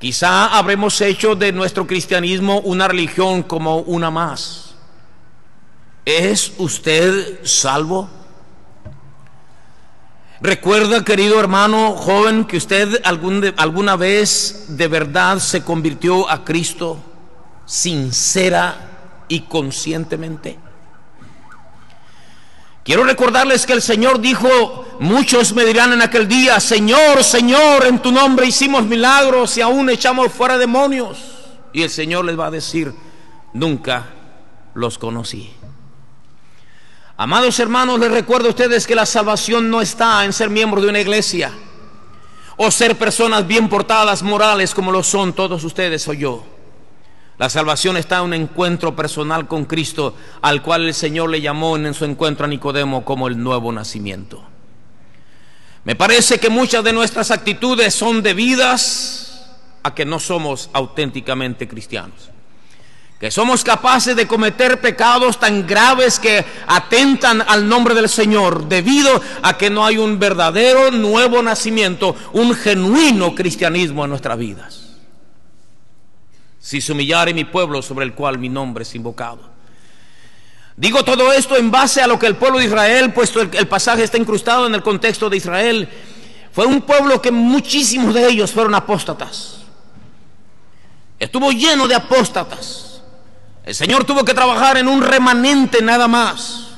Quizá habremos hecho de nuestro cristianismo una religión como una más. ¿Es usted salvo? ¿Recuerda, querido hermano joven, que usted alguna vez de verdad se convirtió a Cristo sincera y conscientemente? Quiero recordarles que el Señor dijo: muchos me dirán en aquel día, Señor, Señor, en tu nombre hicimos milagros y aún echamos fuera demonios. Y el Señor les va a decir: nunca los conocí. Amados hermanos, les recuerdo a ustedes que la salvación no está en ser miembro de una iglesia o ser personas bien portadas, morales, como lo son todos ustedes o yo. La salvación está en un encuentro personal con Cristo, al cual el Señor le llamó en su encuentro a Nicodemo como el nuevo nacimiento. Me parece que muchas de nuestras actitudes son debidas a que no somos auténticamente cristianos, que somos capaces de cometer pecados tan graves que atentan al nombre del Señor, debido a que no hay un verdadero nuevo nacimiento, un genuino cristianismo en nuestras vidas. Si se humillare mi pueblo sobre el cual mi nombre es invocado. Digo todo esto en base a lo que el pueblo de Israel, puesto el pasaje está incrustado en el contexto de Israel, fue un pueblo que muchísimos de ellos fueron apóstatas. Estuvo lleno de apóstatas. El Señor tuvo que trabajar en un remanente nada más.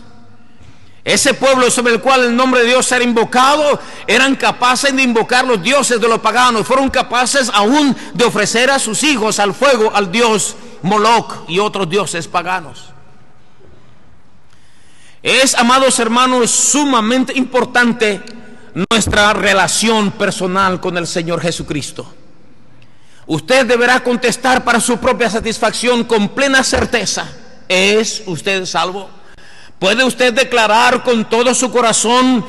Ese pueblo sobre el cual el nombre de Dios era invocado, eran capaces de invocar los dioses de los paganos. Fueron capaces aún de ofrecer a sus hijos al fuego al dios Moloch y otros dioses paganos. Es, amados hermanos, sumamente importante nuestra relación personal con el Señor Jesucristo. Usted deberá contestar para su propia satisfacción con plena certeza: ¿es usted salvo? ¿Puede usted declarar con todo su corazón: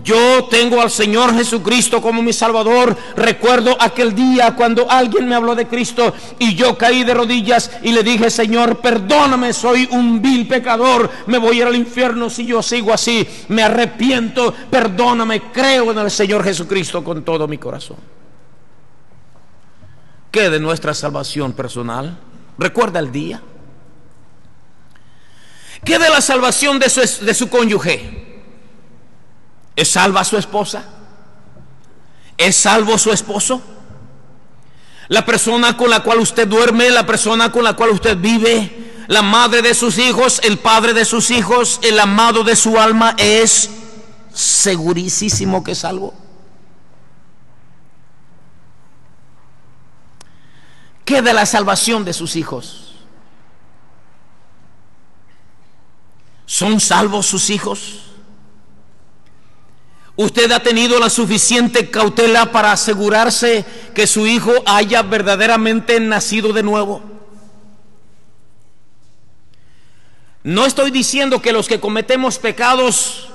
yo tengo al Señor Jesucristo como mi Salvador? Recuerdo aquel día cuando alguien me habló de Cristo y yo caí de rodillas y le dije: Señor, perdóname, soy un vil pecador, me voy a ir al infierno si yo sigo así, me arrepiento, perdóname, creo en el Señor Jesucristo con todo mi corazón. ¿Qué de nuestra salvación personal? ¿Recuerda el día? ¿Qué de la salvación de su cónyuge? ¿Es salva su esposa? ¿Es salvo su esposo? La persona con la cual usted duerme, la persona con la cual usted vive, la madre de sus hijos, el padre de sus hijos, el amado de su alma, ¿es segurísimo que es salvo? ¿Qué de la salvación de sus hijos? ¿Son salvos sus hijos? ¿Usted ha tenido la suficiente cautela para asegurarse que su hijo haya verdaderamente nacido de nuevo? No estoy diciendo que los que cometemos pecados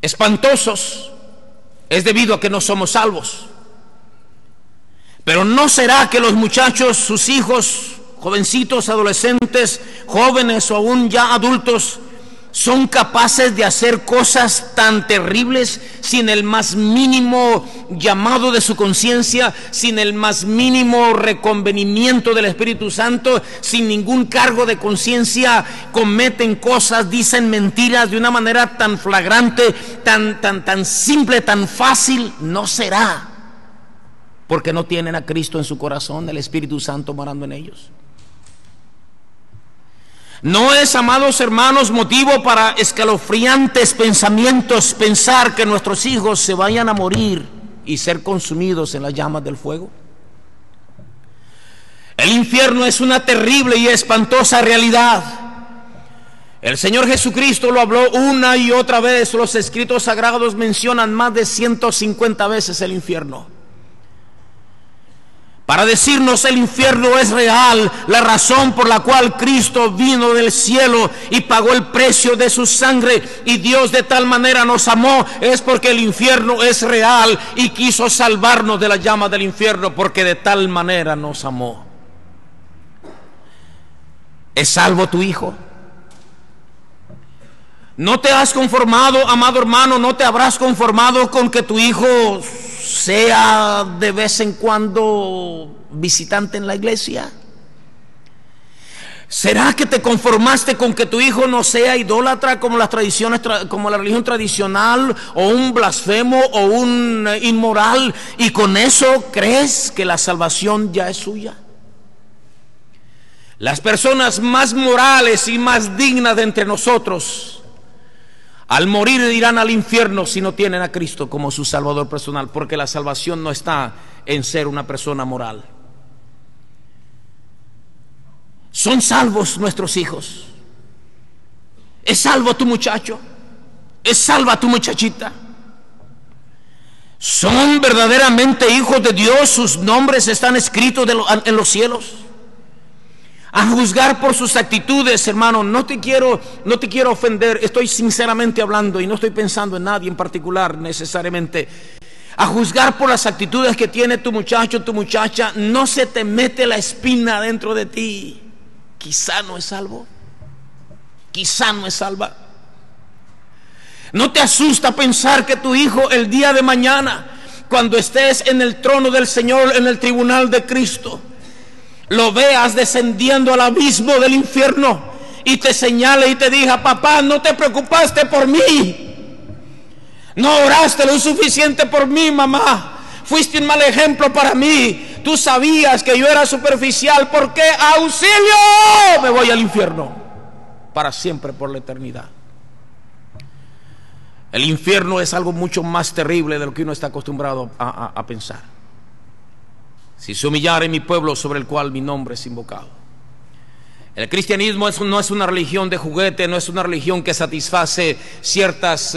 espantosos es debido a que no somos salvos. Pero ¿no será que los muchachos, sus hijos, jovencitos, adolescentes, jóvenes o aún ya adultos, son capaces de hacer cosas tan terribles sin el más mínimo llamado de su conciencia, sin el más mínimo reconvenimiento del Espíritu Santo, sin ningún cargo de conciencia? Cometen cosas, dicen mentiras de una manera tan flagrante, tan simple, tan fácil. ¿No será porque no tienen a Cristo en su corazón, el Espíritu Santo morando en ellos? No es, amados hermanos, motivo para escalofriantes pensamientos pensar que nuestros hijos se vayan a morir y ser consumidos en las llamas del fuego. El infierno es una terrible y espantosa realidad. El Señor Jesucristo lo habló una y otra vez. Los escritos sagrados mencionan más de 150 veces el infierno, para decirnos: el infierno es real. La razón por la cual Cristo vino del cielo y pagó el precio de su sangre, y Dios de tal manera nos amó, es porque el infierno es real y quiso salvarnos de la llama del infierno, porque de tal manera nos amó. ¿Es salvo tu hijo? ¿No te has conformado, amado hermano, no te habrás conformado con que tu hijo sea de vez en cuando visitante en la iglesia? ¿Será que te conformaste con que tu hijo no sea idólatra como las tradiciones, como la religión tradicional, o un blasfemo o un inmoral, y con eso crees que la salvación ya es suya? Las personas más morales y más dignas de entre nosotros, al morir irán al infierno si no tienen a Cristo como su Salvador personal, porque la salvación no está en ser una persona moral. ¿Son salvos nuestros hijos? ¿Es salvo tu muchacho? ¿Es salva tu muchachita? ¿Son verdaderamente hijos de Dios? ¿Sus nombres están escritos en los cielos? A juzgar por sus actitudes, hermano, no te quiero ofender, estoy sinceramente hablando y no estoy pensando en nadie en particular necesariamente. A juzgar por las actitudes que tiene tu muchacho, tu muchacha, no se te mete la espina dentro de ti. Quizá no es salvo, quizá no es salva. ¿No te asusta pensar que tu hijo el día de mañana, cuando estés en el trono del Señor, en el tribunal de Cristo, lo veas descendiendo al abismo del infierno y te señale y te diga: papá, no te preocupaste por mí, no oraste lo suficiente por mí, mamá, fuiste un mal ejemplo para mí, tú sabías que yo era superficial, ¿por qué? ¡Auxilio! Me voy al infierno para siempre, por la eternidad. El infierno es algo mucho más terrible de lo que uno está acostumbrado a pensar. Si se humillare mi pueblo sobre el cual mi nombre es invocado. El cristianismo no es una religión de juguete, no es una religión que satisface ciertas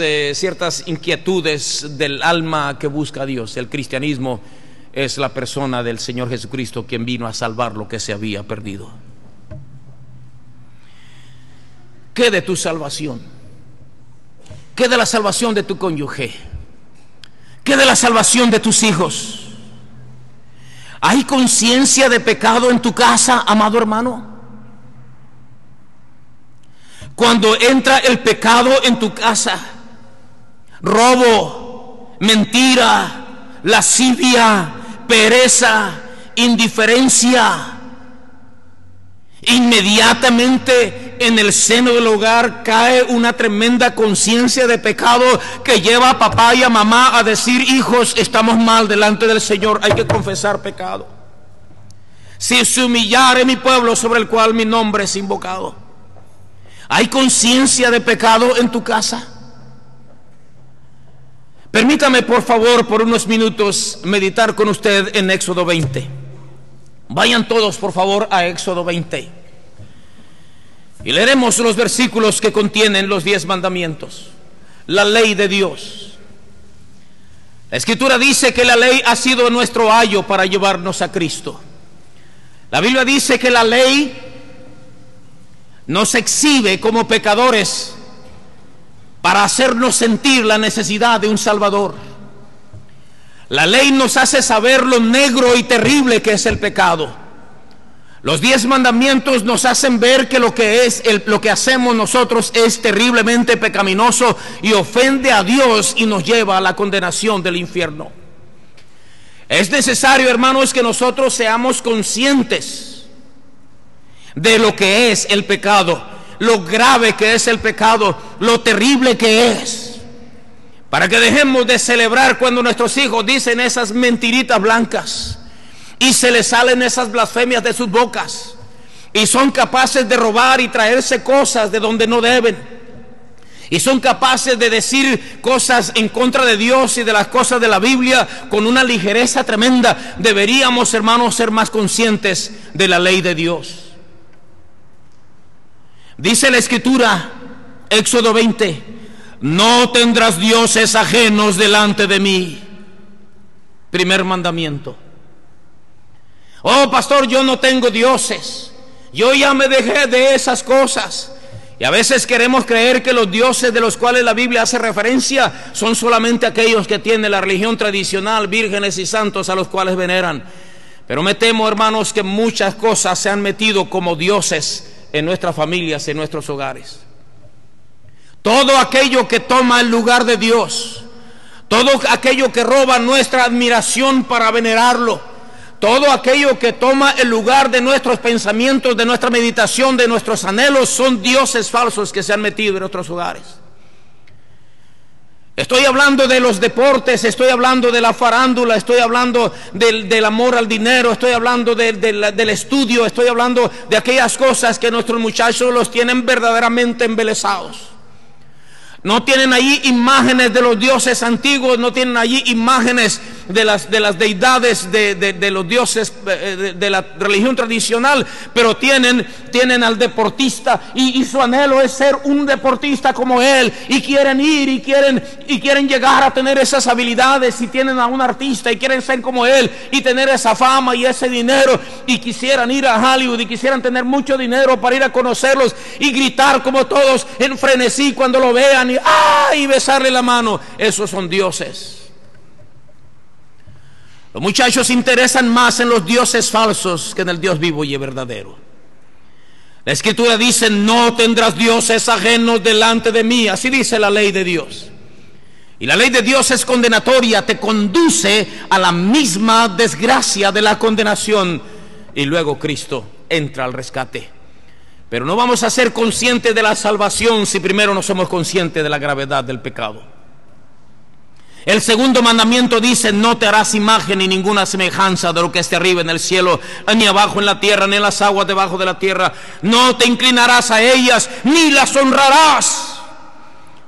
inquietudes del alma que busca a Dios. El cristianismo es la persona del Señor Jesucristo, quien vino a salvar lo que se había perdido. ¿Qué de tu salvación? ¿Qué de la salvación de tu cónyuge? ¿Qué de la salvación de tus hijos? ¿Hay conciencia de pecado en tu casa, amado hermano? Cuando entra el pecado en tu casa, robo, mentira, lascivia, pereza, indiferencia, inmediatamente en el seno del hogar cae una tremenda conciencia de pecado que lleva a papá y a mamá a decir: hijos, estamos mal delante del Señor, hay que confesar pecado. Si se humillare mi pueblo sobre el cual mi nombre es invocado. ¿Hay conciencia de pecado en tu casa? Permítame, por favor, por unos minutos meditar con usted en Éxodo 20. Vayan todos, por favor, a Éxodo 20. Y leeremos los versículos que contienen los 10 mandamientos, la ley de Dios. La Escritura dice que la ley ha sido nuestro ayo para llevarnos a Cristo. La Biblia dice que la ley nos exhibe como pecadores para hacernos sentir la necesidad de un Salvador. La ley nos hace saber lo negro y terrible que es el pecado. Los 10 mandamientos nos hacen ver que lo que hacemos nosotros es terriblemente pecaminoso y ofende a Dios y nos lleva a la condenación del infierno. Es necesario, hermanos, que nosotros seamos conscientes de lo que es el pecado, lo grave que es el pecado, lo terrible que es, para que dejemos de celebrar cuando nuestros hijos dicen esas mentiritas blancas y se les salen esas blasfemias de sus bocas y son capaces de robar y traerse cosas de donde no deben, y son capaces de decir cosas en contra de Dios y de las cosas de la Biblia con una ligereza tremenda. Deberíamos, hermanos, ser más conscientes de la ley de Dios. Dice la Escritura, Éxodo 20: no tendrás dioses ajenos delante de mí. Primer mandamiento. Oh, pastor, yo no tengo dioses, yo ya me dejé de esas cosas. Y a veces queremos creer que los dioses de los cuales la Biblia hace referencia son solamente aquellos que tienen la religión tradicional, vírgenes y santos a los cuales veneran. Pero me temo, hermanos, que muchas cosas se han metido como dioses en nuestras familias, en nuestros hogares. Todo aquello que toma el lugar de Dios, todo aquello que roba nuestra admiración para venerarlo, todo aquello que toma el lugar de nuestros pensamientos, de nuestra meditación, de nuestros anhelos, son dioses falsos que se han metido en nuestros hogares. Estoy hablando de los deportes, estoy hablando de la farándula, estoy hablando del amor al dinero, estoy hablando del estudio, estoy hablando de aquellas cosas que nuestros muchachos los tienen verdaderamente embelesados. No tienen allí imágenes de los dioses antiguos, no tienen allí imágenes de las deidades de los dioses de la religión tradicional, pero tienen al deportista y su anhelo es ser un deportista como él, y quieren ir y quieren llegar a tener esas habilidades, y tienen a un artista y quieren ser como él y tener esa fama y ese dinero, y quisieran ir a Hollywood y quisieran tener mucho dinero para ir a conocerlos y gritar como todos en frenesí cuando lo vean y besarle la mano. Esos son dioses. Los muchachos se interesan más en los dioses falsos que en el Dios vivo y verdadero. La Escritura dice: no tendrás dioses ajenos delante de mí. Así dice la ley de Dios. Y la ley de Dios es condenatoria, te conduce a la misma desgracia de la condenación. Y luego Cristo entra al rescate. Pero no vamos a ser conscientes de la salvación si primero no somos conscientes de la gravedad del pecado. El segundo mandamiento dice: no te harás imagen ni ninguna semejanza de lo que esté arriba en el cielo, ni abajo en la tierra, ni en las aguas debajo de la tierra. No te inclinarás a ellas, ni las honrarás.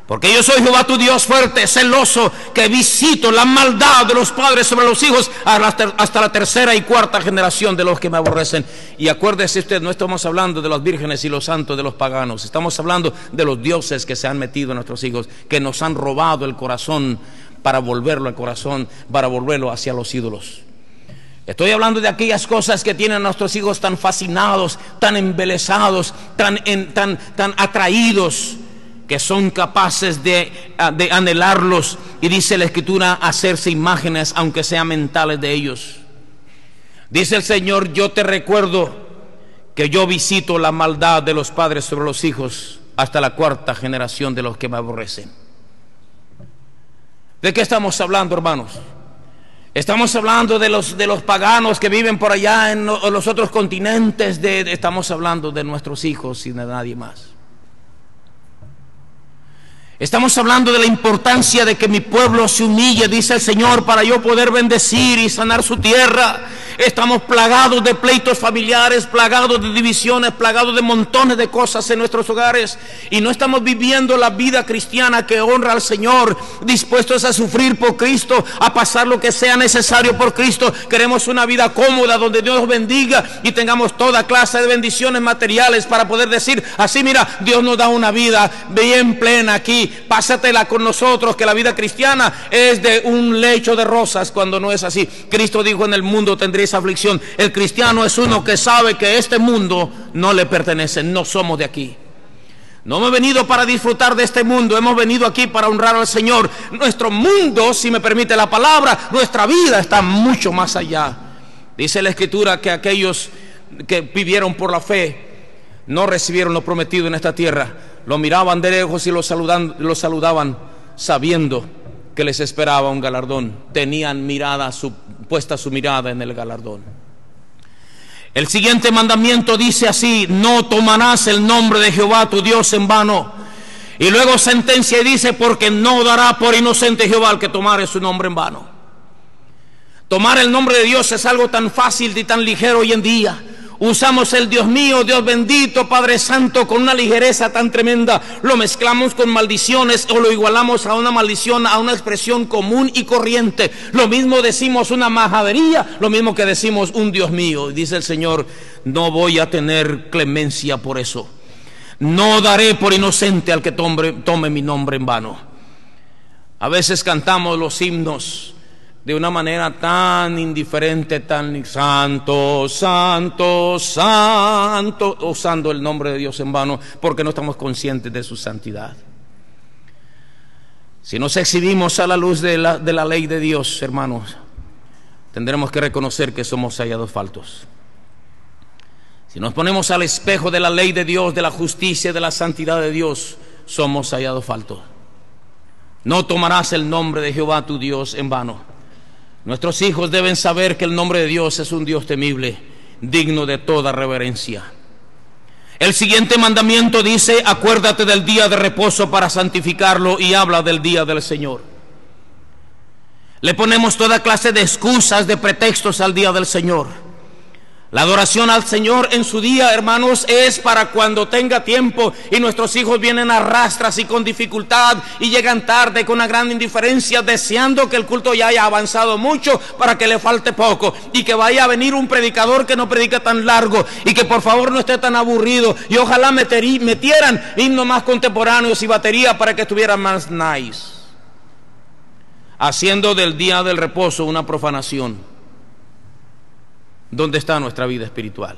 Porque yo soy Jehová tu Dios fuerte, celoso, que visito la maldad de los padres sobre los hijos hasta la tercera y cuarta generación de los que me aborrecen. Y acuérdese usted, no estamos hablando de las vírgenes y los santos de los paganos, estamos hablando de los dioses que se han metido en nuestros hijos, que nos han robado el corazón para volverlo al corazón, para volverlo hacia los ídolos. Estoy hablando de aquellas cosas que tienen a nuestros hijos tan fascinados, tan embelesados, tan atraídos, que son capaces de anhelarlos, y dice la Escritura, hacerse imágenes aunque sean mentales de ellos. Dice el Señor: yo te recuerdo que yo visito la maldad de los padres sobre los hijos hasta la cuarta generación de los que me aborrecen. ¿De qué estamos hablando, hermanos? Estamos hablando de los paganos que viven por allá en los otros continentes. Estamos hablando de nuestros hijos y de nadie más. Estamos hablando de la importancia de que mi pueblo se humille, dice el Señor, para yo poder bendecir y sanar su tierra. Estamos plagados de pleitos familiares, plagados de divisiones, plagados de montones de cosas en nuestros hogares, y no estamos viviendo la vida cristiana que honra al Señor, dispuestos a sufrir por Cristo, a pasar lo que sea necesario por Cristo. Queremos una vida cómoda donde Dios nos bendiga y tengamos toda clase de bendiciones materiales para poder decir así: mira, Dios nos da una vida bien plena aquí, pásatela con nosotros, que la vida cristiana es de un lecho de rosas, cuando no es así. Cristo dijo: en el mundo tendréis aflicción. El cristiano es uno que sabe que este mundo no le pertenece, no somos de aquí. No hemos venido para disfrutar de este mundo, hemos venido aquí para honrar al Señor. Nuestro mundo, si me permite la palabra, nuestra vida está mucho más allá. Dice la Escritura que aquellos que vivieron por la fe no recibieron lo prometido en esta tierra. Lo miraban de lejos y lo saludaban sabiendo que les esperaba un galardón. Tenían puesta su mirada en el galardón. El siguiente mandamiento dice así: no tomarás el nombre de Jehová tu Dios en vano. Y luego sentencia y dice: porque no dará por inocente Jehová al que tomare su nombre en vano. Tomar el nombre de Dios es algo tan fácil y tan ligero hoy en día. Usamos el Dios mío, Dios bendito, Padre Santo con una ligereza tan tremenda. Lo mezclamos con maldiciones o lo igualamos a una maldición, a una expresión común y corriente. Lo mismo decimos una majadería, lo mismo que decimos un Dios mío. Dice el Señor: no voy a tener clemencia por eso. No daré por inocente al que tome mi nombre en vano. A veces cantamos los himnos de una manera tan indiferente, tan santo, santo, santo, usando el nombre de Dios en vano, porque no estamos conscientes de su santidad. Si nos exhibimos a la luz de la ley de Dios, hermanos, tendremos que reconocer que somos hallados faltos. Si nos ponemos al espejo de la ley de Dios, de la justicia, de la santidad de Dios, somos hallados faltos. No tomarás el nombre de Jehová tu Dios en vano. Nuestros hijos deben saber que el nombre de Dios es un Dios temible, digno de toda reverencia. El siguiente mandamiento dice: acuérdate del día de reposo para santificarlo, y habla del día del Señor. Le ponemos toda clase de excusas, de pretextos al día del Señor. La adoración al Señor en su día, hermanos, es para cuando tenga tiempo y nuestros hijos vienen a rastras y con dificultad y llegan tarde con una gran indiferencia, deseando que el culto ya haya avanzado mucho para que le falte poco, y que vaya a venir un predicador que no predica tan largo y que por favor no esté tan aburrido, y ojalá metieran himnos más contemporáneos y batería para que estuviera más nice, haciendo del día del reposo una profanación. ¿Dónde está nuestra vida espiritual?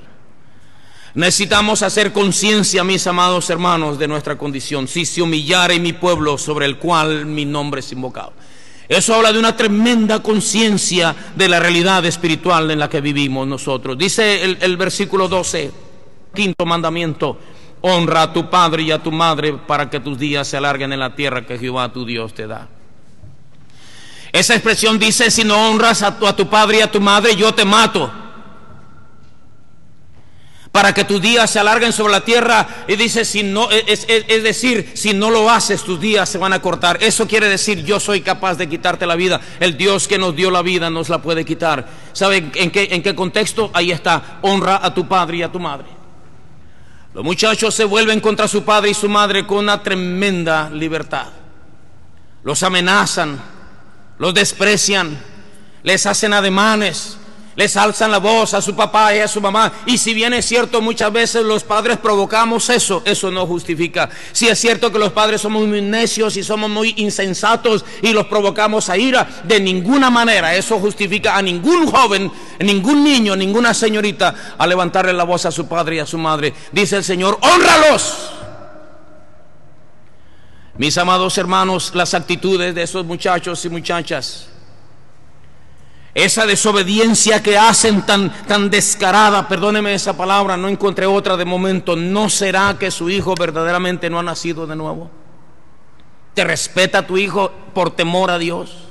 Necesitamos hacer conciencia, mis amados hermanos, de nuestra condición. Si se humillare mi pueblo sobre el cual mi nombre es invocado. Eso habla de una tremenda conciencia de la realidad espiritual en la que vivimos nosotros. Dice el versículo 12, quinto mandamiento: honra a tu padre y a tu madre para que tus días se alarguen en la tierra que Jehová tu Dios te da. Esa expresión dice: si no honras a tu padre y a tu madre, yo te mato. Para que tus días se alarguen sobre la tierra. Y dice, si no, es decir, si no lo haces, tus días se van a cortar. Eso quiere decir, yo soy capaz de quitarte la vida. El Dios que nos dio la vida nos la puede quitar. ¿Saben en qué contexto? Ahí está: honra a tu padre y a tu madre. Los muchachos se vuelven contra su padre y su madre con una tremenda libertad. Los amenazan, los desprecian, les hacen ademanes, les alzan la voz a su papá y a su mamá. Y si bien es cierto, muchas veces los padres provocamos eso, eso no justifica. Si es cierto que los padres somos muy necios y somos muy insensatos y los provocamos a ira, de ninguna manera eso justifica a ningún joven, ningún niño, ninguna señorita a levantarle la voz a su padre y a su madre. Dice el Señor: ¡hónralos! Mis amados hermanos, las actitudes de esos muchachos y muchachas, esa desobediencia que hacen tan descarada, perdóneme esa palabra, no encontré otra de momento, ¿no será que su hijo verdaderamente no ha nacido de nuevo? ¿Te respeta tu hijo por temor a Dios?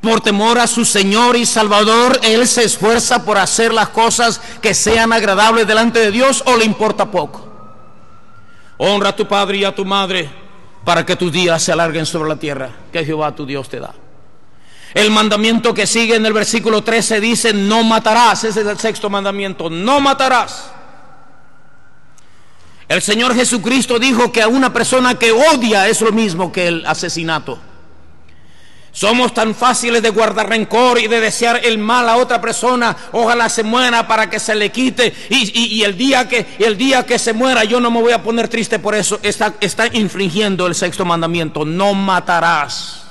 Por temor a su Señor y Salvador, ¿él se esfuerza por hacer las cosas que sean agradables delante de Dios, o le importa poco? Honra a tu padre y a tu madre para que tus días se alarguen sobre la tierra que Jehová tu Dios te da. El mandamiento que sigue en el versículo 13 dice: no matarás. Ese es el sexto mandamiento: no matarás. El Señor Jesucristo dijo que a una persona que odia es lo mismo que el asesinato. Somos tan fáciles de guardar rencor y de desear el mal a otra persona. Ojalá se muera para que se le quite, y el día que se muera yo no me voy a poner triste por eso. Está infringiendo el sexto mandamiento: no matarás.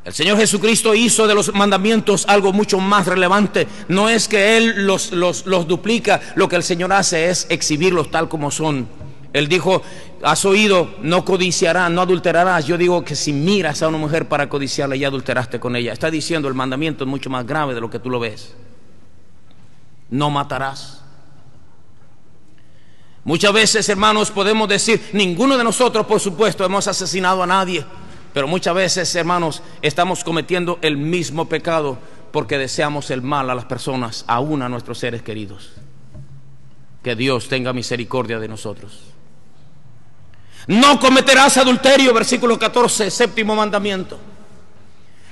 El Señor Jesucristo hizo de los mandamientos algo mucho más relevante. No es que Él los duplica, lo que el Señor hace es exhibirlos tal como son. Él dijo: has oído, no codiciarás, no adulterarás. Yo digo que si miras a una mujer para codiciarla, ya adulteraste con ella. Está diciendo, el mandamiento es mucho más grave de lo que tú lo ves. No matarás. Muchas veces, hermanos, podemos decir, ninguno de nosotros, por supuesto, hemos asesinado a nadie. Pero muchas veces, hermanos, estamos cometiendo el mismo pecado porque deseamos el mal a las personas, aún a nuestros seres queridos. Que Dios tenga misericordia de nosotros. No cometerás adulterio, versículo 14, séptimo mandamiento.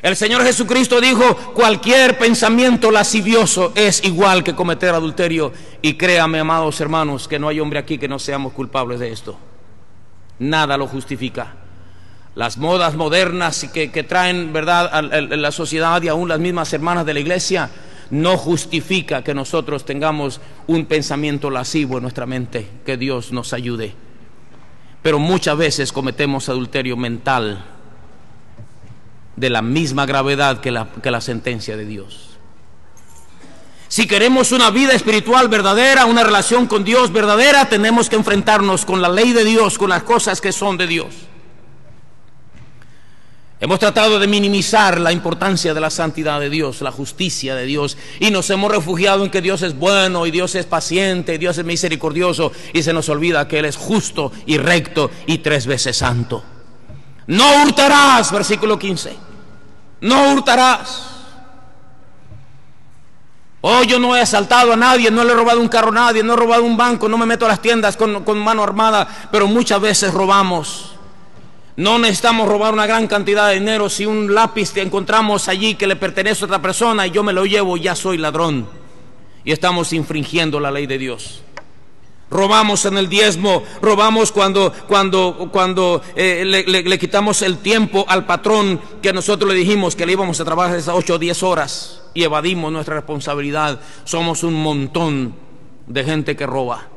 El Señor Jesucristo dijo: cualquier pensamiento lascivioso es igual que cometer adulterio. Y créame, amados hermanos, que no hay hombre aquí que no seamos culpables de esto. Nada lo justifica. Las modas modernas que traen, verdad, a la sociedad, y aún las mismas hermanas de la iglesia, no justifica que nosotros tengamos un pensamiento lascivo en nuestra mente. Que Dios nos ayude. Pero muchas veces cometemos adulterio mental de la misma gravedad que la sentencia de Dios. Si queremos una vida espiritual verdadera, una relación con Dios verdadera, tenemos que enfrentarnos con la ley de Dios, con las cosas que son de Dios. Hemos tratado de minimizar la importancia de la santidad de Dios, la justicia de Dios, y nos hemos refugiado en que Dios es bueno y Dios es paciente y Dios es misericordioso, y se nos olvida que Él es justo y recto y 3 veces santo. No hurtarás, versículo 15. No hurtarás. Oh, yo no he asaltado a nadie, no le he robado un carro a nadie, no he robado un banco, no me meto a las tiendas con mano armada, pero muchas veces robamos. No necesitamos robar una gran cantidad de dinero. Si un lápiz que encontramos allí que le pertenece a otra persona y yo me lo llevo, ya soy ladrón. Y estamos infringiendo la ley de Dios. Robamos en el diezmo, robamos cuando le quitamos el tiempo al patrón que nosotros le dijimos que le íbamos a trabajar esas 8 o 10 horas y evadimos nuestra responsabilidad. Somos un montón de gente que roba.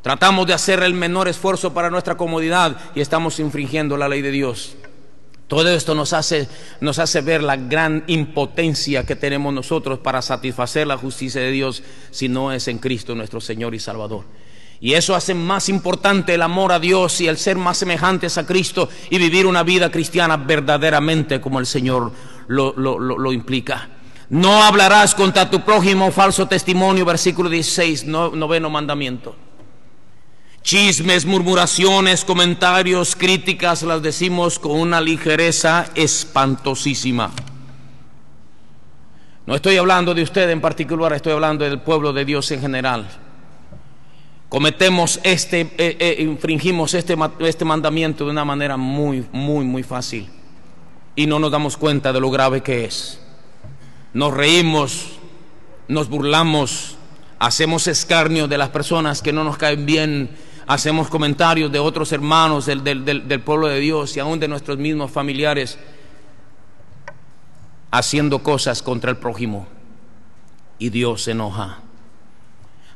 Tratamos de hacer el menor esfuerzo para nuestra comodidad y estamos infringiendo la ley de Dios. Todo esto nos hace ver la gran impotencia que tenemos nosotros para satisfacer la justicia de Dios si no es en Cristo nuestro Señor y Salvador. Y eso hace más importante el amor a Dios y el ser más semejantes a Cristo y vivir una vida cristiana verdaderamente como el Señor lo implica. No hablarás contra tu prójimo falso testimonio, versículo 16, noveno mandamiento. Chismes, murmuraciones, comentarios, críticas las decimos con una ligereza espantosísima. No estoy hablando de usted en particular, estoy hablando del pueblo de Dios en general. Cometemos infringimos este mandamiento de una manera muy fácil y no nos damos cuenta de lo grave que es. Nos reímos, nos burlamos, hacemos escarnio de las personas que no nos caen bien, hacemos comentarios de otros hermanos del pueblo de Dios y aún de nuestros mismos familiares, haciendo cosas contra el prójimo, y Dios se enoja.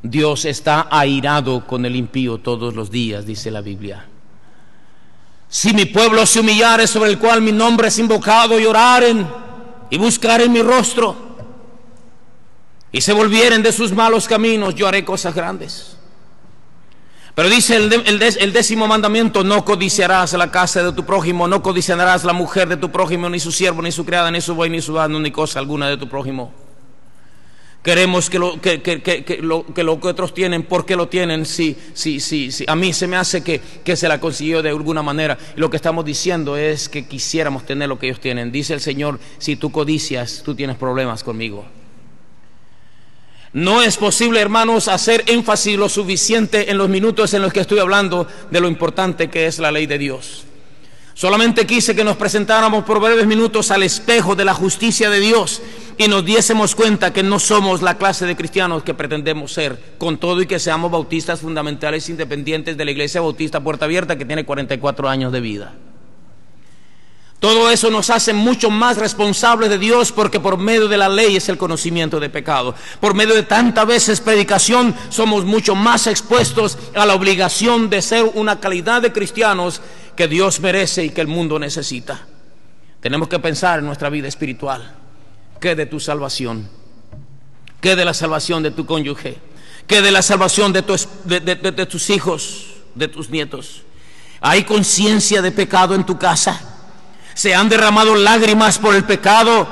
Dios está airado con el impío todos los días, dice la Biblia. Si mi pueblo se humillare, sobre el cual mi nombre es invocado, y oraren y buscaren mi rostro y se volvieren de sus malos caminos, yo haré cosas grandes. Pero dice el 10º mandamiento: no codiciarás la casa de tu prójimo, no codiciarás la mujer de tu prójimo, ni su siervo, ni su criada, ni su buey, ni su asno, ni cosa alguna de tu prójimo. Queremos que lo que otros tienen, ¿por qué lo tienen? Sí. A mí se me hace que se la consiguió de alguna manera. Y lo que estamos diciendo es que quisiéramos tener lo que ellos tienen. Dice el Señor: si tú codicias, tú tienes problemas conmigo. No es posible, hermanos, hacer énfasis lo suficiente en los minutos en los que estoy hablando de lo importante que es la ley de Dios. Solamente quise que nos presentáramos por breves minutos al espejo de la justicia de Dios y nos diésemos cuenta que no somos la clase de cristianos que pretendemos ser, con todo y que seamos bautistas fundamentales independientes de la Iglesia Bautista Puerta Abierta, que tiene 44 años de vida. Todo eso nos hace mucho más responsables de Dios, porque por medio de la ley es el conocimiento de pecado. Por medio de tantas veces predicación somos mucho más expuestos a la obligación de ser una calidad de cristianos que Dios merece y que el mundo necesita. Tenemos que pensar en nuestra vida espiritual. ¿Qué de tu salvación? ¿Qué de la salvación de tu cónyuge? ¿Qué de la salvación de tus hijos, de tus nietos? ¿Hay conciencia de pecado en tu casa? ¿Se han derramado lágrimas por el pecado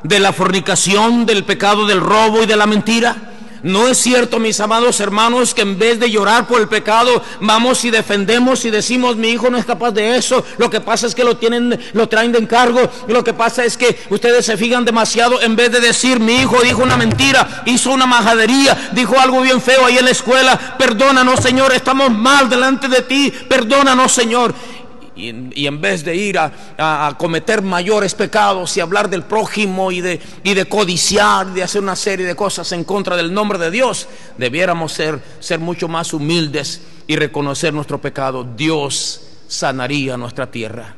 de la fornicación, del pecado del robo y de la mentira? ¿No es cierto, mis amados hermanos, que en vez de llorar por el pecado, vamos y defendemos y decimos: mi hijo no es capaz de eso, lo que pasa es que lo traen de encargo, y lo que pasa es que ustedes se fijan demasiado, en vez de decir: mi hijo dijo una mentira, hizo una majadería, dijo algo bien feo ahí en la escuela, perdónanos, Señor, estamos mal delante de ti, perdónanos, Señor. Y en vez de ir a cometer mayores pecados y hablar del prójimo y de codiciar, de hacer una serie de cosas en contra del nombre de Dios, debiéramos ser mucho más humildes y reconocer nuestro pecado. Dios sanaría nuestra tierra.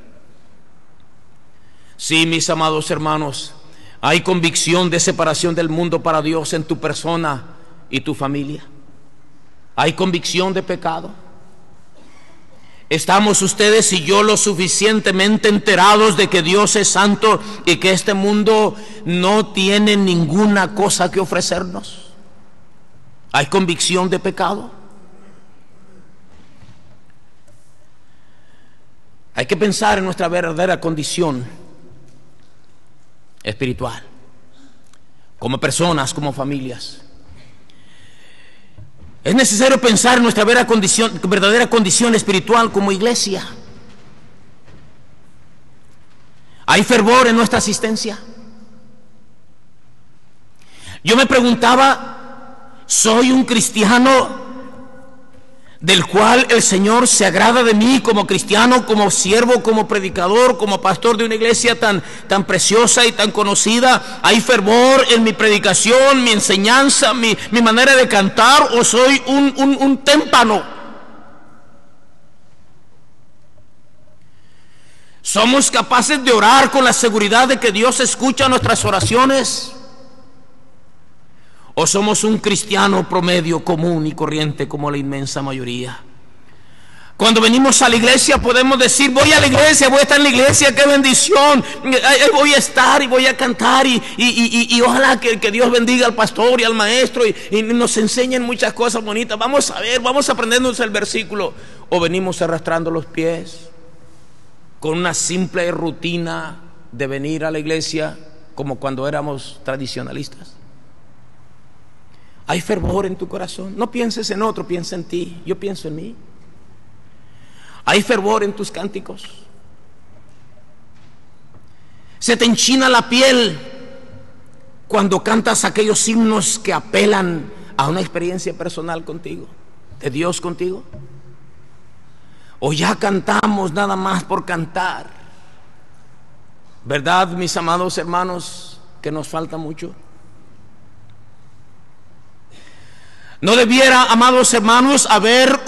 Sí, mis amados hermanos, hay convicción de separación del mundo para Dios en tu persona y tu familia. Hay convicción de pecado. ¿Estamos ustedes y yo lo suficientemente enterados de que Dios es santo y que este mundo no tiene ninguna cosa que ofrecernos? ¿Hay convicción de pecado? Hay que pensar en nuestra verdadera condición espiritual, como personas, como familias. Es necesario pensar en nuestra verdadera condición espiritual como iglesia. ¿Hay fervor en nuestra asistencia? Yo me preguntaba, ¿soy un cristiano del cual el Señor se agrada de mí como cristiano, como siervo, como predicador, como pastor de una iglesia tan preciosa y tan conocida? ¿Hay fervor en mi predicación, mi enseñanza, mi manera de cantar, o soy un témpano? ¿Somos capaces de orar con la seguridad de que Dios escucha nuestras oraciones? ¿O somos un cristiano promedio, común y corriente como la inmensa mayoría? Cuando venimos a la iglesia podemos decir, voy a la iglesia, voy a estar en la iglesia, qué bendición, voy a estar y voy a cantar y ojalá que Dios bendiga al pastor y al maestro y nos enseñen muchas cosas bonitas. Vamos a ver, vamos aprendiéndonos el versículo. O venimos arrastrando los pies con una simple rutina de venir a la iglesia como cuando éramos tradicionalistas. ¿Hay fervor en tu corazón? No pienses en otro, piensa en ti. Yo pienso en mí. ¿Hay fervor en tus cánticos? ¿Se te enchina la piel cuando cantas aquellos himnos que apelan a una experiencia personal contigo, de Dios contigo? ¿O ya cantamos nada más por cantar? ¿Verdad, mis amados hermanos, que nos falta mucho? ¿No debiera, amados hermanos, haber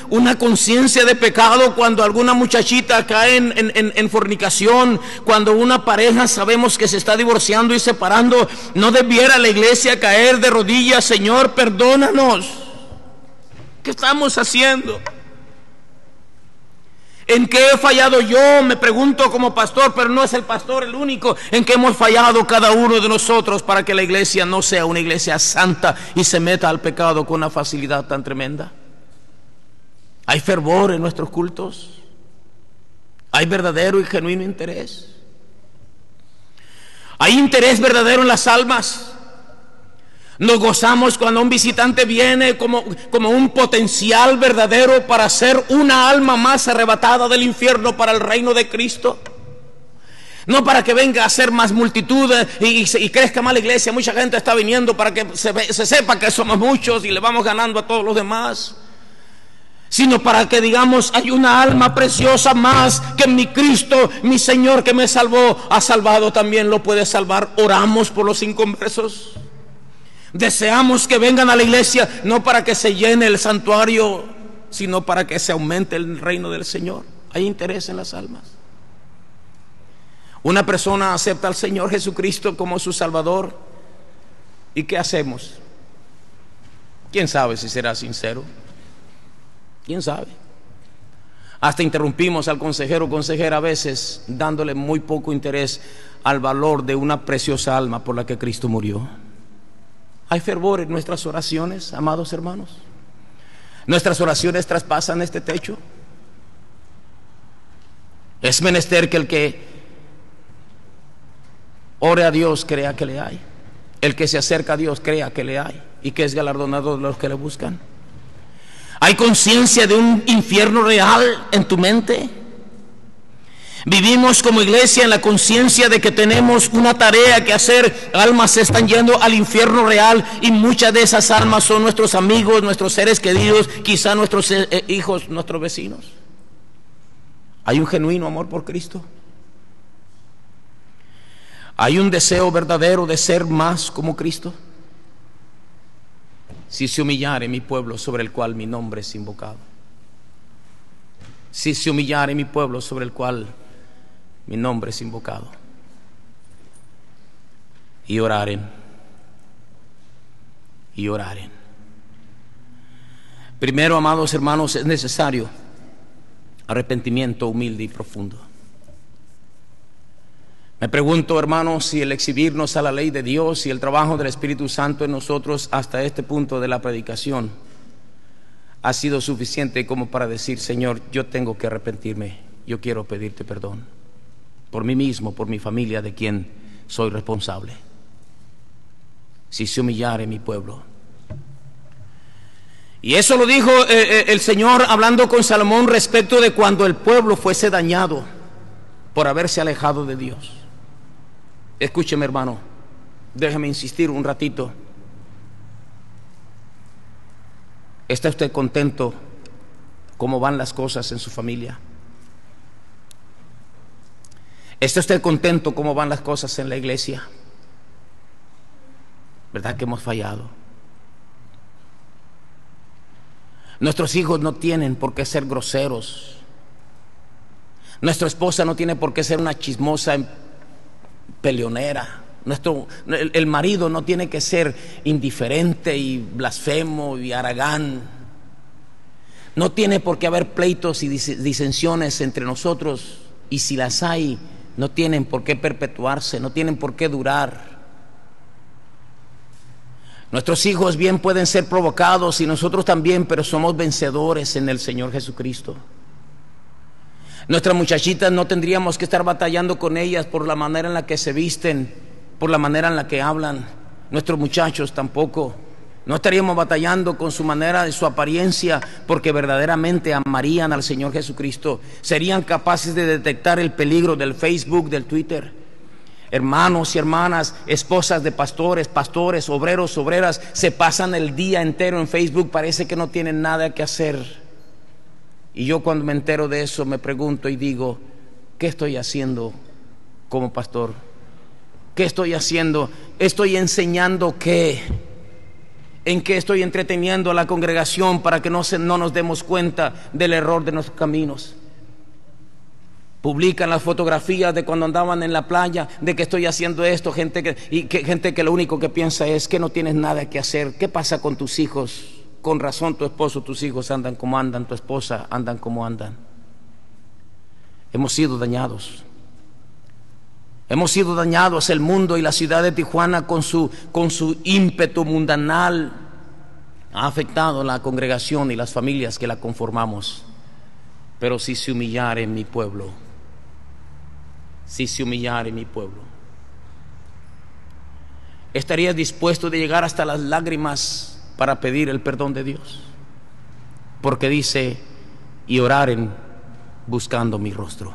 una conciencia de pecado cuando alguna muchachita cae en fornicación, cuando una pareja sabemos que se está divorciando y separando? ¿No debiera la iglesia caer de rodillas? Señor, perdónanos. ¿Qué estamos haciendo? ¿En qué he fallado yo? Me pregunto como pastor, pero no es el pastor el único. ¿En qué hemos fallado cada uno de nosotros para que la iglesia no sea una iglesia santa y se meta al pecado con una facilidad tan tremenda? ¿Hay fervor en nuestros cultos? ¿Hay verdadero y genuino interés? ¿Hay interés verdadero en las almas? Nos gozamos cuando un visitante viene como un potencial verdadero para ser una alma más arrebatada del infierno para el reino de Cristo. No para que venga a ser más multitud y crezca más la iglesia. Mucha gente está viniendo para que se sepa que somos muchos y le vamos ganando a todos los demás. Sino para que digamos, hay una alma preciosa más que mi Cristo, mi Señor que me salvó, ha salvado, también lo puede salvar. Oramos por los inconversos. Deseamos que vengan a la iglesia no para que se llene el santuario, sino para que se aumente el reino del Señor. Hay interés en las almas. Una persona acepta al Señor Jesucristo como su Salvador, ¿y qué hacemos? ¿Quién sabe si será sincero? ¿Quién sabe? Hasta interrumpimos al consejero o consejera a veces, dándole muy poco interés al valor de una preciosa alma por la que Cristo murió. ¿Hay fervor en nuestras oraciones, amados hermanos? ¿Nuestras oraciones traspasan este techo? Es menester que el que ore a Dios crea que le hay. El que se acerca a Dios crea que le hay y que es galardonado de los que le buscan. ¿Hay conciencia de un infierno real en tu mente? Vivimos como iglesia en la conciencia de que tenemos una tarea que hacer. Almas se están yendo al infierno real y muchas de esas almas son nuestros amigos, nuestros seres queridos, quizá nuestros hijos, nuestros vecinos. ¿Hay un genuino amor por Cristo? ¿Hay un deseo verdadero de ser más como Cristo? Si se humillare mi pueblo sobre el cual mi nombre es invocado. Si se humillare mi pueblo sobre el cual mi nombre es invocado. Y oraren. Y oraren. Primero, amados hermanos, es necesario arrepentimiento humilde y profundo. Me pregunto, hermanos, si el exhibirnos a la ley de Dios y el trabajo del Espíritu Santo en nosotros hasta este punto de la predicación ha sido suficiente como para decir, Señor, yo tengo que arrepentirme yo quiero pedirte perdón por mí mismo, por mi familia, de quien soy responsable. Si se humillare mi pueblo. Y eso lo dijo el Señor hablando con Salomón respecto de cuando el pueblo fuese dañado por haberse alejado de Dios. Escúcheme, hermano, déjeme insistir un ratito. ¿Está usted contento cómo van las cosas en su familia? ¿Está usted contento cómo van las cosas en la iglesia? ¿Verdad que hemos fallado? Nuestros hijos no tienen por qué ser groseros. Nuestra esposa no tiene por qué ser una chismosa peleonera. El marido no tiene que ser indiferente y blasfemo y haragán. No tiene por qué haber pleitos y disensiones entre nosotros, y si las hay, no tienen por qué perpetuarse, no tienen por qué durar. Nuestros hijos bien pueden ser provocados y nosotros también, pero somos vencedores en el Señor Jesucristo. Nuestras muchachitas no tendríamos que estar batallando con ellas por la manera en la que se visten, por la manera en la que hablan. Nuestros muchachos tampoco. No estaríamos batallando con su manera y su apariencia, porque verdaderamente amarían al Señor Jesucristo. Serían capaces de detectar el peligro del Facebook, del Twitter. Hermanos y hermanas, esposas de pastores, pastores, obreros, obreras, se pasan el día entero en Facebook, parece que no tienen nada que hacer. Y yo, cuando me entero de eso, me pregunto y digo, ¿qué estoy haciendo como pastor? ¿Qué estoy haciendo? ¿Estoy enseñando qué? ¿En qué estoy entreteniendo a la congregación para que no nos demos cuenta del error de nuestros caminos? Publican las fotografías de cuando andaban en la playa, de que estoy haciendo esto, gente que lo único que piensa es que no tienes nada que hacer. ¿Qué pasa con tus hijos? Con razón tu esposo, tus hijos andan como andan, tu esposa andan como andan. Hemos sido dañados. Hemos sido dañados. El mundo y la ciudad de Tijuana con su ímpetu mundanal ha afectado a la congregación y las familias que la conformamos. Pero si se humillare mi pueblo, si se humillare mi pueblo, ¿estarías dispuesto de llegar hasta las lágrimas para pedir el perdón de Dios? Porque dice, y oraren buscando mi rostro.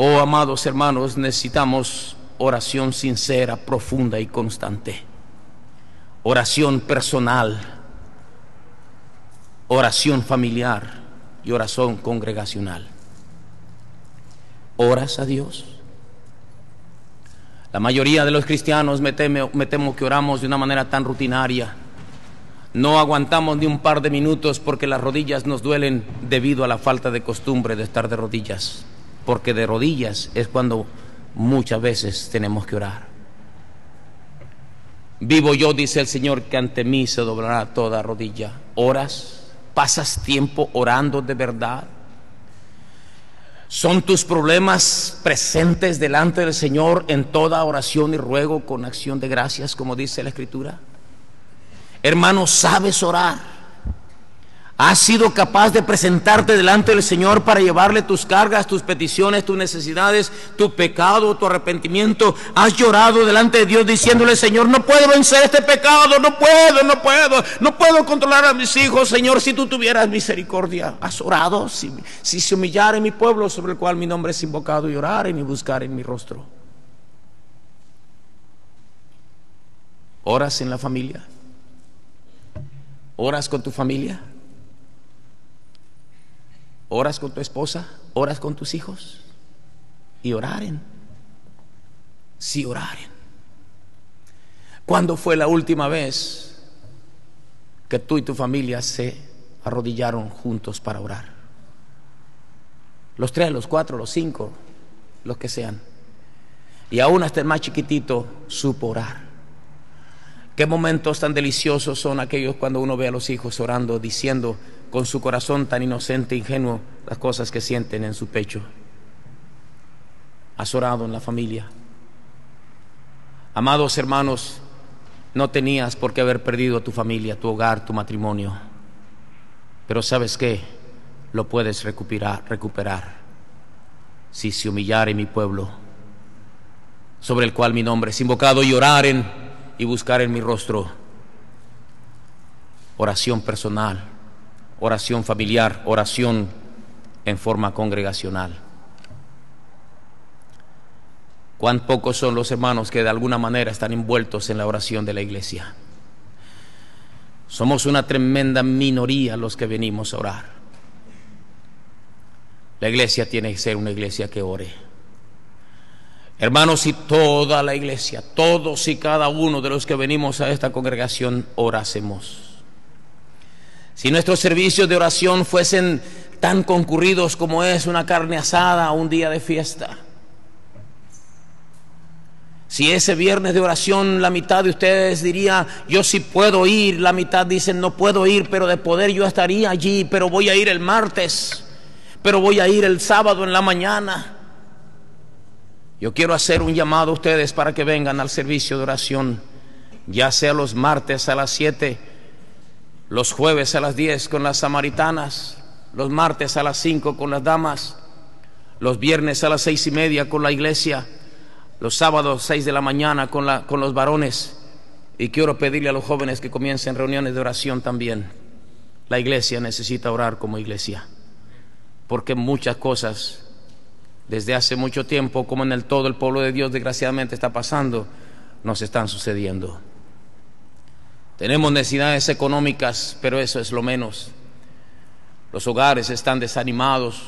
Oh, amados hermanos, necesitamos oración sincera, profunda y constante. Oración personal, oración familiar y oración congregacional. ¿Oras a Dios? La mayoría de los cristianos me temo que oramos de una manera tan rutinaria. No aguantamos ni un par de minutos porque las rodillas nos duelen debido a la falta de costumbre de estar de rodillas. Porque de rodillas es cuando muchas veces tenemos que orar. Vivo yo, dice el Señor, que ante mí se doblará toda rodilla. ¿Oras? ¿Pasas tiempo orando de verdad? ¿Son tus problemas presentes delante del Señor en toda oración y ruego con acción de gracias, como dice la Escritura? Hermano, ¿sabes orar? ¿Has sido capaz de presentarte delante del Señor para llevarle tus cargas, tus peticiones, tus necesidades, tu pecado, tu arrepentimiento? ¿Has llorado delante de Dios diciéndole, Señor, no puedo vencer este pecado, no puedo controlar a mis hijos, Señor, si tú tuvieras misericordia? ¿Has orado? Si se humillare mi pueblo sobre el cual mi nombre es invocado, y oraren y buscaren mi rostro. ¿Oras en la familia? ¿Oras con tu familia? ¿Oras con tu esposa? ¿Oras con tus hijos? Y oraren. Sí, oraren. ¿Cuándo fue la última vez que tú y tu familia se arrodillaron juntos para orar? Los 3, los 4, los 5, los que sean. Y aún hasta el más chiquitito supo orar. Qué momentos tan deliciosos son aquellos cuando uno ve a los hijos orando, diciendo con su corazón tan inocente e ingenuo las cosas que sienten en su pecho. ¿Has orado en la familia? Amados hermanos, no tenías por qué haber perdido tu familia, tu hogar, tu matrimonio. Pero ¿sabes qué? lo puedes recuperar si se humillare mi pueblo, sobre el cual mi nombre es invocado, y oraren y buscaren mi rostro. Oración personal, oración familiar, oración en forma congregacional. Cuán pocos son los hermanos que de alguna manera están envueltos en la oración de la iglesia. Somos una tremenda minoría los que venimos a orar. La iglesia tiene que ser una iglesia que ore. Hermanos, si toda la iglesia, todos y cada uno de los que venimos a esta congregación orásemos, si nuestros servicios de oración fuesen tan concurridos como es una carne asada o un día de fiesta, si ese viernes de oración la mitad de ustedes diría, yo sí puedo ir, la mitad dicen, no puedo ir, pero de poder yo estaría allí, pero voy a ir el martes, pero voy a ir el sábado en la mañana. Yo quiero hacer un llamado a ustedes para que vengan al servicio de oración, ya sea los martes a las 7, los jueves a las 10 con las samaritanas, los martes a las 5 con las damas, los viernes a las 6:30 con la iglesia, los sábados 6 de la mañana con los varones. Y quiero pedirle a los jóvenes que comiencen reuniones de oración también. La iglesia necesita orar como iglesia, porque muchas cosas desde hace mucho tiempo, como en todo el pueblo de Dios desgraciadamente está pasando, nos están sucediendo. Tenemos necesidades económicas, pero eso es lo menos. Los hogares están desanimados,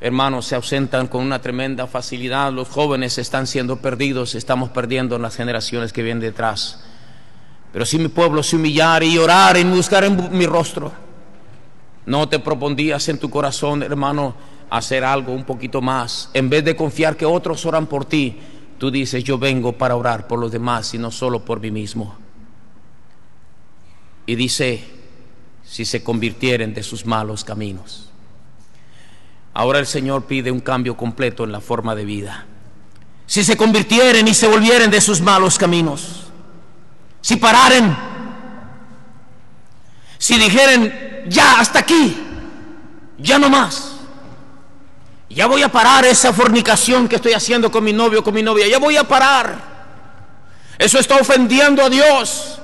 hermanos se ausentan con una tremenda facilidad, los jóvenes están siendo perdidos, estamos perdiendo en las generaciones que vienen detrás. Pero si mi pueblo se humillare y orare y buscar en mi rostro, ¿no te propondrías en tu corazón, hermano, hacer algo un poquito más? En vez de confiar que otros oran por ti, tú dices, yo vengo para orar por los demás y no solo por mí mismo. Y dice, si se convirtieren de sus malos caminos. Ahora el Señor pide un cambio completo en la forma de vida. Si se convirtieren y se volvieren de sus malos caminos, si pararen, si dijeren, ya hasta aquí, ya no más, ya voy a parar esa fornicación que estoy haciendo con mi novio, con mi novia, ya voy a parar, eso está ofendiendo a Dios.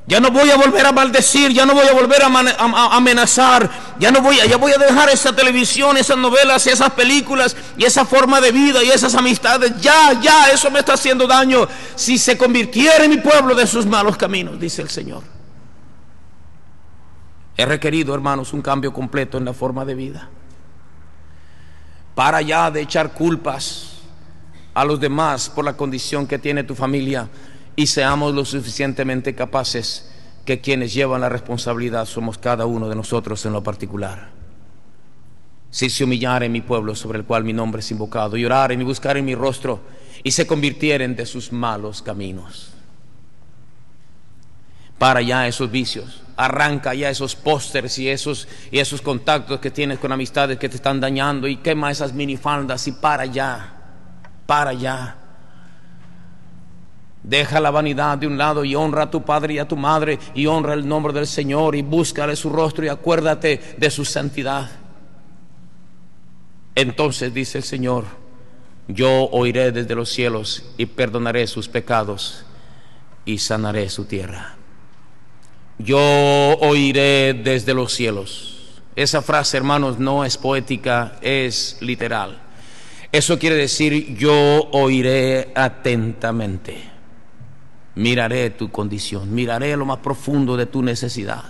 Ya no voy a volver a maldecir, ya no voy a volver a amenazar, ya voy a dejar esa televisión, esas novelas, esas películas y esa forma de vida y esas amistades. Ya, eso me está haciendo daño. Si se convirtiera mi pueblo de sus malos caminos, dice el Señor. He requerido, hermanos, un cambio completo en la forma de vida. Para ya de echar culpas a los demás por la condición que tiene tu familia, y seamos lo suficientemente capaces que quienes llevan la responsabilidad somos cada uno de nosotros en lo particular. Si se humillare mi pueblo sobre el cual mi nombre es invocado, y oraren y buscaren mi rostro, y se convirtieren de sus malos caminos. Para ya esos vicios, arranca ya esos pósters y esos contactos que tienes con amistades que te están dañando, y quema esas minifaldas y para ya. Deja la vanidad de un lado y honra a tu padre y a tu madre y honra el nombre del Señor y búscale su rostro y acuérdate de su santidad. Entonces dice el Señor, yo oiré desde los cielos y perdonaré sus pecados y sanaré su tierra. Yo oiré desde los cielos. Esa frase, hermanos, no es poética, es literal. Eso quiere decir, yo oiré atentamente. Miraré tu condición, miraré lo más profundo de tu necesidad.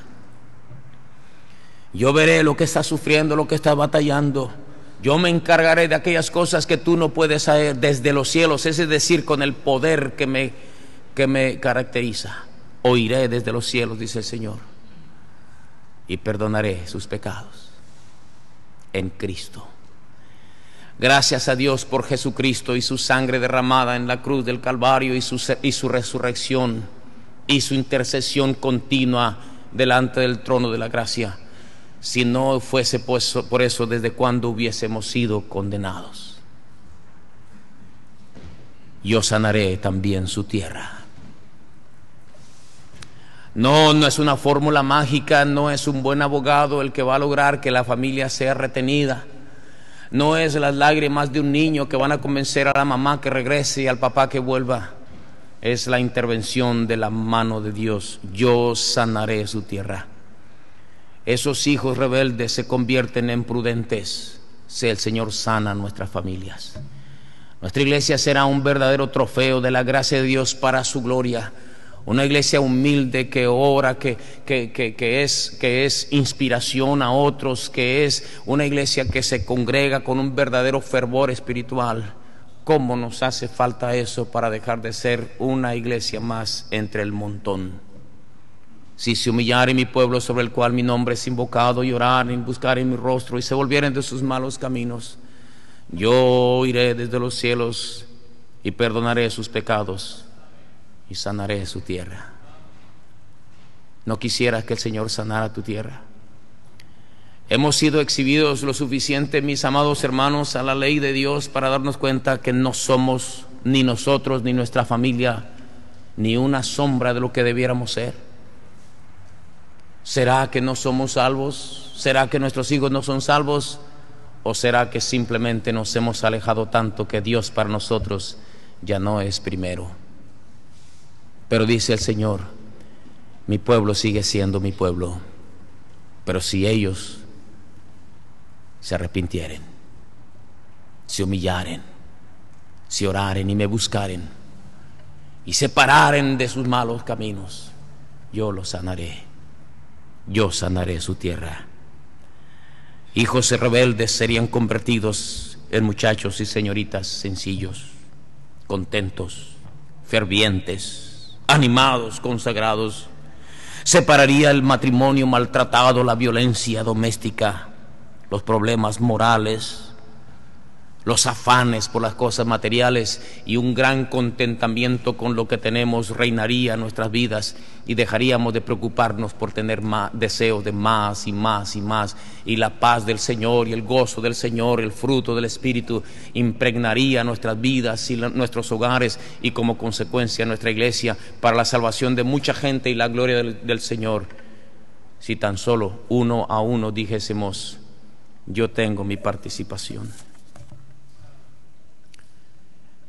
Yo veré lo que estás sufriendo, lo que estás batallando. Yo me encargaré de aquellas cosas que tú no puedes saber desde los cielos, es decir, con el poder que me caracteriza. Oiré desde los cielos, dice el Señor, y perdonaré sus pecados en Cristo. Gracias a Dios por Jesucristo y su sangre derramada en la cruz del Calvario y su resurrección y su intercesión continua delante del trono de la gracia. Si no fuese por eso, ¿desde cuándo hubiésemos sido condenados? Yo sanaré también su tierra. No, no es una fórmula mágica, no es un buen abogado el que va a lograr que la familia sea retenida. No es las lágrimas de un niño que van a convencer a la mamá que regrese y al papá que vuelva. Es la intervención de la mano de Dios. Yo sanaré su tierra. Esos hijos rebeldes se convierten en prudentes. Si el Señor sana nuestras familias, nuestra iglesia será un verdadero trofeo de la gracia de Dios para su gloria. Una iglesia humilde que ora, que es inspiración a otros, que es una iglesia que se congrega con un verdadero fervor espiritual. ¿Cómo nos hace falta eso para dejar de ser una iglesia más entre el montón? Si se humillare mi pueblo sobre el cual mi nombre es invocado, y oraren, buscaren mi rostro, y se volvieren de sus malos caminos, yo iré desde los cielos y perdonaré sus pecados y sanaré su tierra. ¿No quisieras que el Señor sanara tu tierra? Hemos sido exhibidos lo suficiente, mis amados hermanos, a la ley de Dios para darnos cuenta que no somos ni nosotros ni nuestra familia ni una sombra de lo que debiéramos ser. ¿Será que no somos salvos? ¿Será que nuestros hijos no son salvos? ¿O será que simplemente nos hemos alejado tanto que Dios para nosotros ya no es primero? Pero dice el Señor, mi pueblo sigue siendo mi pueblo, pero si ellos se arrepintieren, se humillaren, se oraren y me buscaren y se pararen de sus malos caminos, yo los sanaré, yo sanaré su tierra. Hijos rebeldes serían convertidos en muchachos y señoritas sencillos, contentos, fervientes, animados, consagrados. Separaría el matrimonio maltratado, la violencia doméstica, los problemas morales, los afanes por las cosas materiales, y un gran contentamiento con lo que tenemos reinaría en nuestras vidas, y dejaríamos de preocuparnos por tener deseos de más y más y más, y la paz del Señor y el gozo del Señor, el fruto del Espíritu, impregnaría nuestras vidas y nuestros hogares, y como consecuencia nuestra iglesia, para la salvación de mucha gente y la gloria del Señor. Si tan solo uno a uno dijésemos, yo tengo mi participación.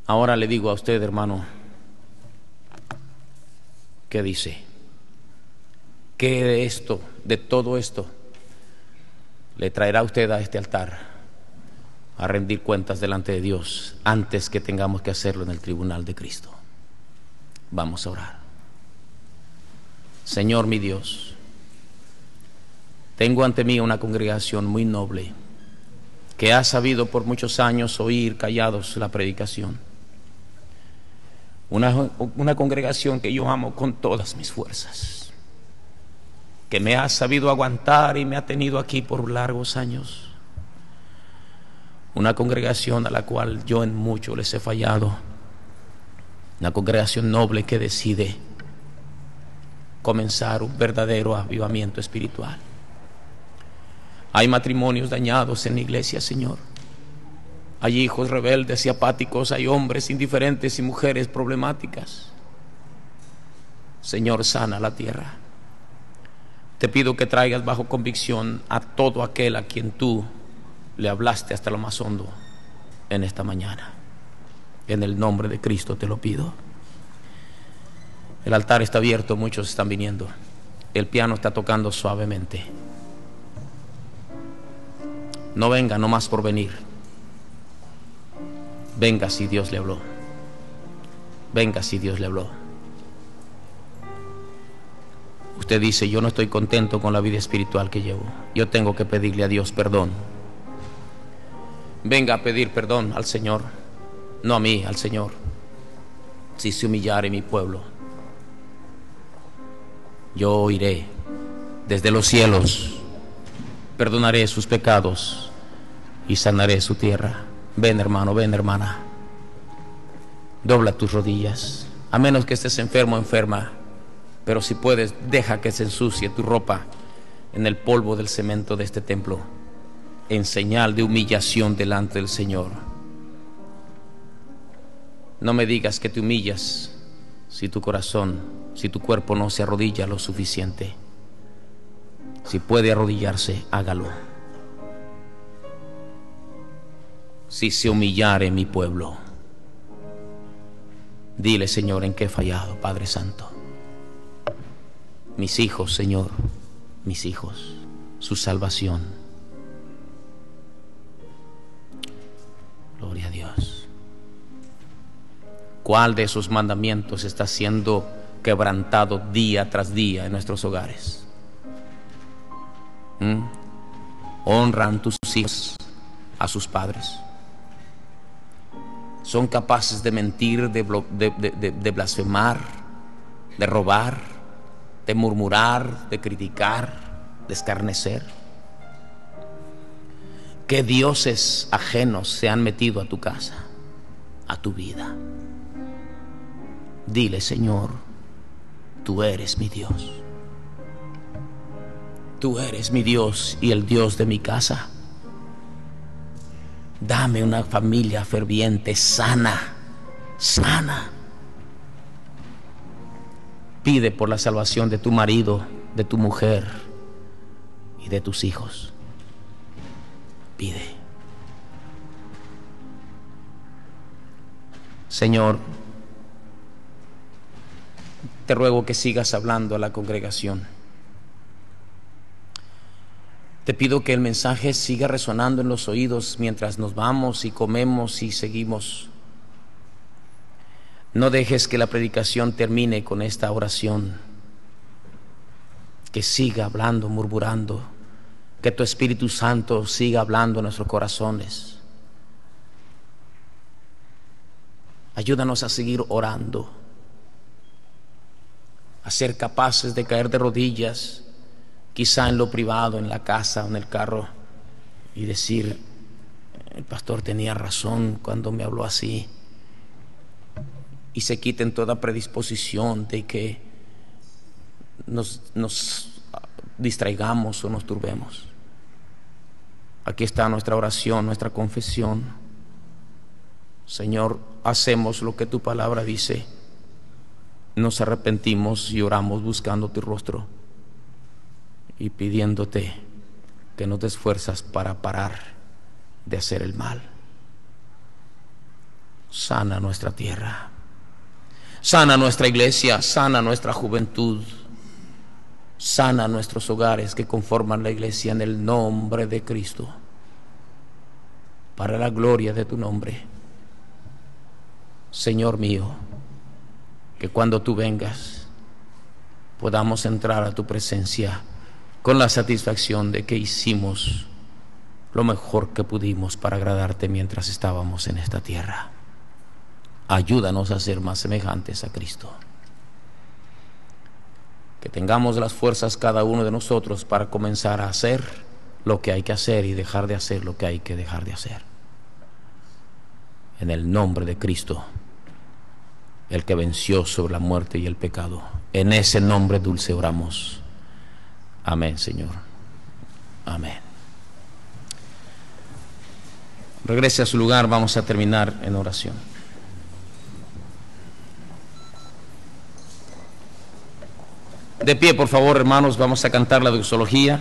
Ahora le digo a usted, hermano, ¿qué dice? ¿Qué de esto, de todo esto, le traerá usted a este altar a rendir cuentas delante de Dios antes que tengamos que hacerlo en el tribunal de Cristo? Vamos a orar. Señor mi Dios, tengo ante mí una congregación muy noble que ha sabido por muchos años oír callados la predicación. Una congregación que yo amo con todas mis fuerzas, que me ha sabido aguantar y me ha tenido aquí por largos años. Una congregación a la cual yo en mucho les he fallado. Una congregación noble que decide comenzar un verdadero avivamiento espiritual. Hay matrimonios dañados en la iglesia, Señor. Hay hijos rebeldes y apáticos, hay hombres indiferentes y mujeres problemáticas. Señor, sana la tierra. Te pido que traigas bajo convicción a todo aquel a quien tú le hablaste hasta lo más hondo en esta mañana. En el nombre de Cristo te lo pido. El altar está abierto, muchos están viniendo. El piano está tocando suavemente. No venga nomás por venir. Venga si Dios le habló. Venga si Dios le habló. Usted dice, yo no estoy contento con la vida espiritual que llevo. Yo tengo que pedirle a Dios perdón. Venga a pedir perdón al Señor. No a mí, al Señor. Si se humillare mi pueblo, yo oiré desde los cielos, perdonaré sus pecados y sanaré su tierra. Ven, hermano, ven, hermana. Dobla tus rodillas, a menos que estés enfermo o enferma, pero si puedes, deja que se ensucie tu ropa en el polvo del cemento de este templo, en señal de humillación delante del Señor. No me digas que te humillas si tu corazón, si tu cuerpo no se arrodilla lo suficiente. Si puede arrodillarse, hágalo. Si se humillare mi pueblo, dile, Señor, en qué he fallado, Padre Santo. Mis hijos, Señor, mis hijos, su salvación. Gloria a Dios. ¿Cuál de esos mandamientos está siendo quebrantado día tras día en nuestros hogares? ¿Honran tus hijos a sus padres? ¿Son capaces de mentir, de blasfemar, de robar, de murmurar, de criticar, de escarnecer? ¿Qué dioses ajenos se han metido a tu casa, a tu vida? Dile, Señor, tú eres mi Dios. Tú eres mi Dios y el Dios de mi casa. Dame una familia ferviente, sana, sana. Pide por la salvación de tu marido, de tu mujer y de tus hijos. Pide. Señor, te ruego que sigas hablando a la congregación. Te pido que el mensaje siga resonando en los oídos mientras nos vamos y comemos y seguimos. No dejes que la predicación termine con esta oración. Que siga hablando, murmurando. Que tu Espíritu Santo siga hablando en nuestros corazones. Ayúdanos a seguir orando, a ser capaces de caer de rodillas, quizá en lo privado, en la casa o en el carro, y decir, el pastor tenía razón cuando me habló así, y se quiten toda predisposición de que nos distraigamos o nos turbemos. Aquí está nuestra oración, nuestra confesión. Señor, hacemos lo que tu palabra dice. Nos arrepentimos y oramos buscando tu rostro y pidiéndote que nos des fuerzas para parar de hacer el mal. Sana nuestra tierra, sana nuestra iglesia, sana nuestra juventud, sana nuestros hogares que conforman la iglesia en el nombre de Cristo, para la gloria de tu nombre. Señor mío, que cuando tú vengas podamos entrar a tu presencia con la satisfacción de que hicimos lo mejor que pudimos para agradarte mientras estábamos en esta tierra. Ayúdanos a ser más semejantes a Cristo. Que tengamos las fuerzas cada uno de nosotros para comenzar a hacer lo que hay que hacer y dejar de hacer lo que hay que dejar de hacer. En el nombre de Cristo, el que venció sobre la muerte y el pecado. En ese nombre dulce oramos. Amén, Señor. Amén. Regrese a su lugar, vamos a terminar en oración. De pie, por favor, hermanos, vamos a cantar la doxología.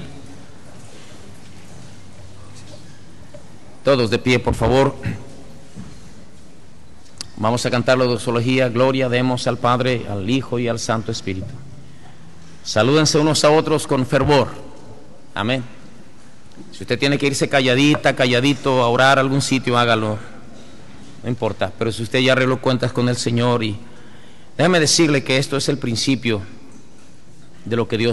Todos de pie, por favor. Vamos a cantar la doxología. Gloria demos al Padre, al Hijo y al Santo Espíritu. Salúdense unos a otros con fervor. Amén. Si usted tiene que irse calladita, calladito a orar a algún sitio, hágalo. No importa. Pero si usted ya arregló cuentas con el Señor, y déjeme decirle que esto es el principio de lo que Dios